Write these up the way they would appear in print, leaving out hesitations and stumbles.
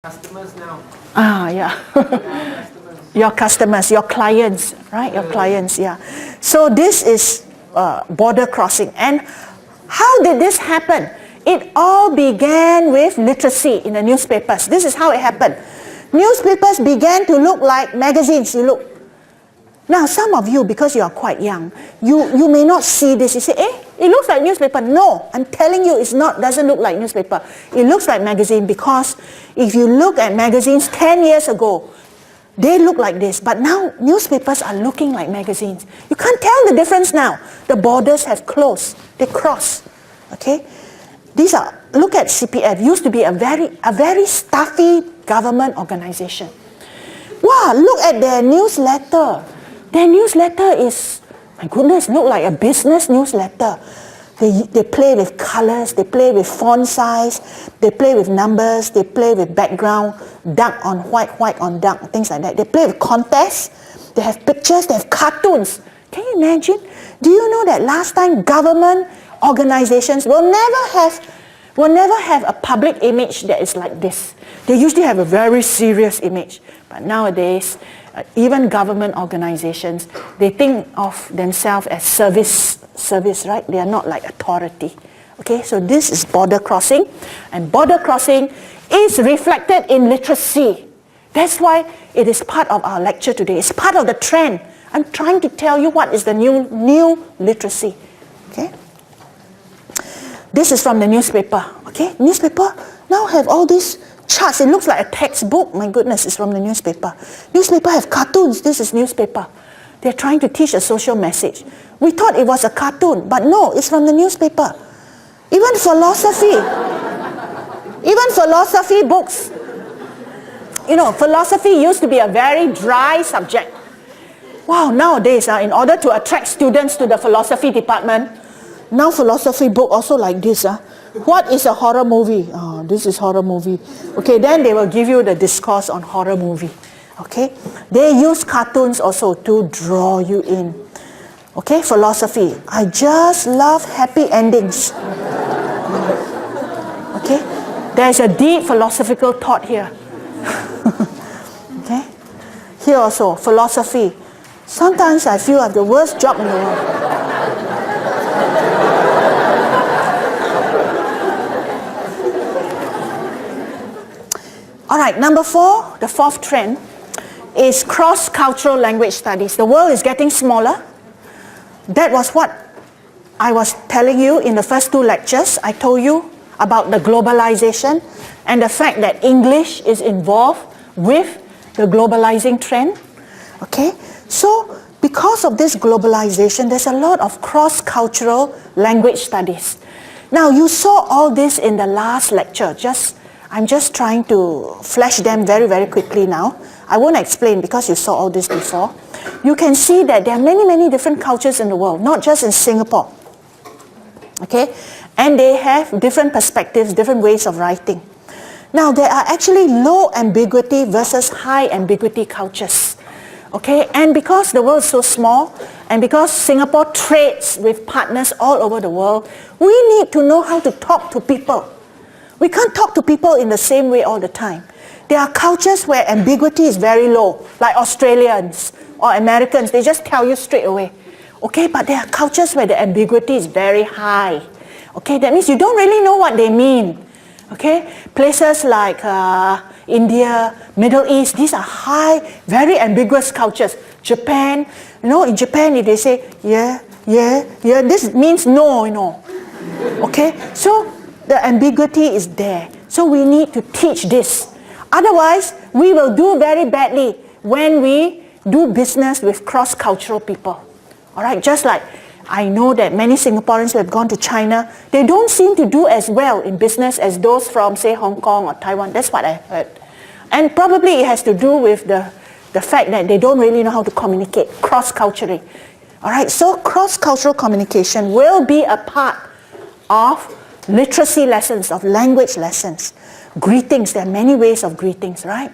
Customers now. Yeah. Customers. Your customers, your clients, right? Your clients, yeah. So this is border crossing. And how did this happen? It all began with literacy in the newspapers. This is how it happened. Newspapers began to look like magazines. You look. Now, some of you, because you are quite young, you may not see this. You say, it looks like newspaper. No, I'm telling you, doesn't look like newspaper. It looks like magazine because if you look at magazines 10 years ago, they look like this. But now, newspapers are looking like magazines. You can't tell the difference now. The borders have closed. They cross. Okay? Look at CPF. Used to be a very stuffy government organization. Wow, look at their newsletter. Their newsletter is, my goodness, look like a business newsletter. They play with colors, they play with font size, they play with numbers, they play with background, dark on white, white on dark, things like that. They play with contests, they have pictures, they have cartoons. Can you imagine? Do you know that last time government organizations will never have a public image that is like this? They usually have a very serious image. But nowadays, even government organizations, they think of themselves as service, right? They are not like authority. Okay, so this is border crossing. And border crossing is reflected in literacy. That's why it is part of our lecture today. It's part of the trend. I'm trying to tell you what is the new literacy. Okay? This is from the newspaper. Okay, newspaper now have all these charts. It looks like a textbook. My goodness, it's from the newspaper. Newspaper have cartoons. This is newspaper. They're trying to teach a social message. We thought it was a cartoon, but no, it's from the newspaper. Even philosophy books. You know, philosophy used to be a very dry subject. Wow, nowadays, in order to attract students to the philosophy department, now philosophy book also like this. What is a horror movie? Oh, this is horror movie. Okay, then they will give you the discourse on horror movie. Okay, they use cartoons also to draw you in. Okay, philosophy. I just love happy endings. Okay, there's a deep philosophical thought here. Okay, here also philosophy. Sometimes I feel I have the worst job in the world. All right, number 4, the fourth trend is cross-cultural language studies. The world is getting smaller. That was what I was telling you in the first 2 lectures. I told you about the globalization and the fact that English is involved with the globalizing trend. Okay, so because of this globalization, there's a lot of cross-cultural language studies. Now, you saw all this in the last lecture. I'm just trying to flash them very, very quickly now. I won't explain because you saw all this before. You can see that there are many, many different cultures in the world, not just in Singapore. Okay? And they have different perspectives, different ways of writing. Now, there are actually low ambiguity versus high ambiguity cultures. Okay? And because the world is so small, and because Singapore trades with partners all over the world, we need to know how to talk to people. We can't talk to people in the same way all the time. There are cultures where ambiguity is very low, like Australians or Americans. They just tell you straight away. Okay, but there are cultures where the ambiguity is very high. Okay, that means you don't really know what they mean. Okay, places like India, Middle East, these are high, very ambiguous cultures. Japan, in Japan if they say, yeah, this means no, Okay, so the ambiguity is there. So we need to teach this. Otherwise, we will do very badly when we do business with cross-cultural people. All right, just like I know that many Singaporeans who have gone to China, they don't seem to do as well in business as those from, say, Hong Kong or Taiwan. That's what I heard. And probably it has to do with the fact that they don't really know how to communicate cross-culturally. All right, so cross-cultural communication will be a part of literacy lessons, of language lessons. Greetings, there are many ways of greetings, right?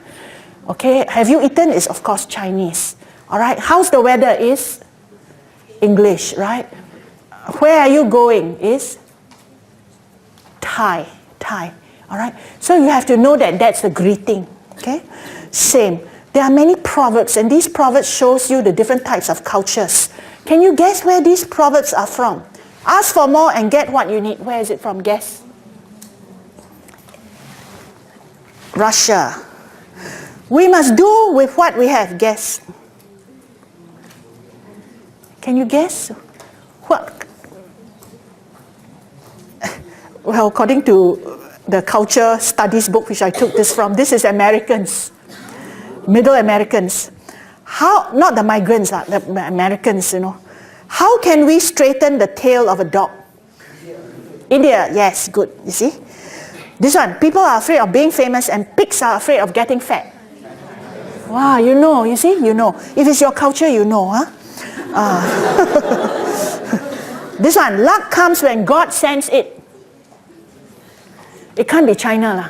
Okay, have you eaten is of course Chinese. All right, how's the weather is English, right? Where are you going is Thai. All right? So you have to know that that's a greeting. Okay? Same. There are many proverbs, and these proverbs shows you the different types of cultures. Can you guess where these proverbs are from? Ask for more and get what you need. Where is it from? Guess. Russia. We must do with what we have. Guess. Can you guess? What? Well, according to the culture studies book which I took this from, this is Americans. Middle Americans. How, not the migrants, the Americans, you know. How can we straighten the tail of a dog? India, yes, good, you see. This one, people are afraid of being famous and pigs are afraid of getting fat. Wow, you know, you see, you know. If it's your culture, you know, huh? This one, luck comes when God sends it. It can't be China, lah.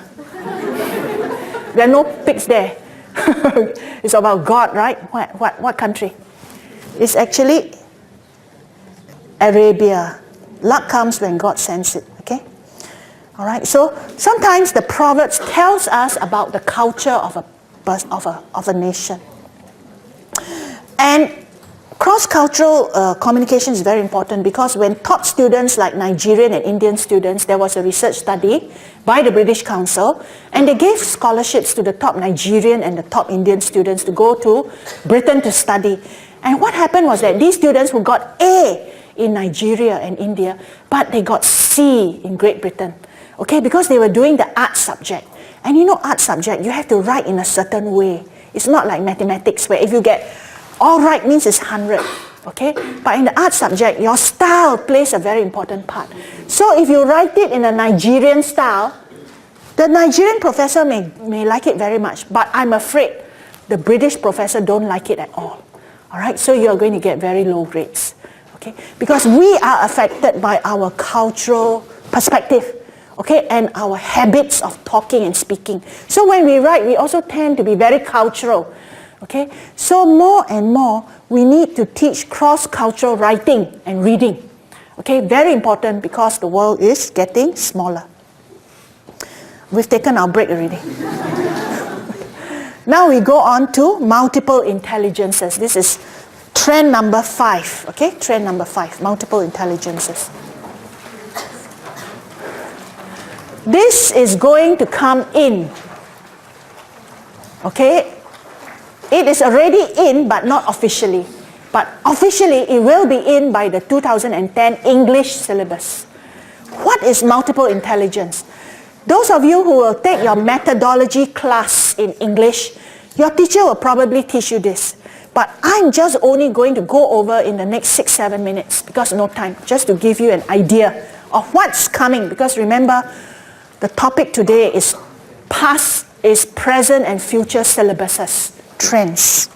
There are no pigs there. It's about God, right? What country? It's actually Arabia. Luck comes when God sends it, okay? All right, so sometimes the Proverbs tells us about the culture of a nation. And cross-cultural communication is very important because when top students like Nigerian and Indian students, there was a research study by the British Council, and they gave scholarships to the top Nigerian and the top Indian students to go to Britain to study. And what happened was that these students who got A in Nigeria and India, but they got C in Great Britain, okay, because they were doing the art subject. And you know, art subject, you have to write in a certain way. It's not like mathematics where if you get all right means it's 100, okay? But in the art subject, your style plays a very important part. So if you write it in a Nigerian style, the Nigerian professor may like it very much, but I'm afraid the British professor don't like it at all. All right, so you're going to get very low grades, okay? Because we are affected by our cultural perspective, okay, and our habits of talking and speaking. So when we write, we also tend to be very cultural. Okay, so more and more we need to teach cross-cultural writing and reading. Okay, very important because the world is getting smaller. We've taken our break already. Now we go on to multiple intelligences. This is trend number 5. Okay, trend number 5, multiple intelligences. This is going to come in. Okay. It is already in, but not officially. But officially, it will be in by the 2010 English syllabus. What is multiple intelligence? Those of you who will take your methodology class in English, your teacher will probably teach you this. But I'm just only going to go over in the next 6-7 minutes because no time, just to give you an idea of what's coming. Because remember, the topic today is past, present and future syllabuses. Trends.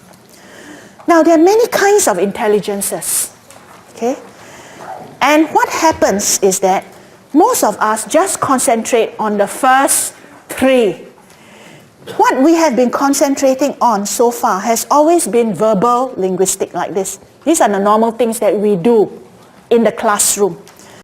Now there are many kinds of intelligences, okay? And what happens is that most of us just concentrate on the first 3. What we have been concentrating on so far has always been verbal linguistic like this. These are the normal things that we do in the classroom.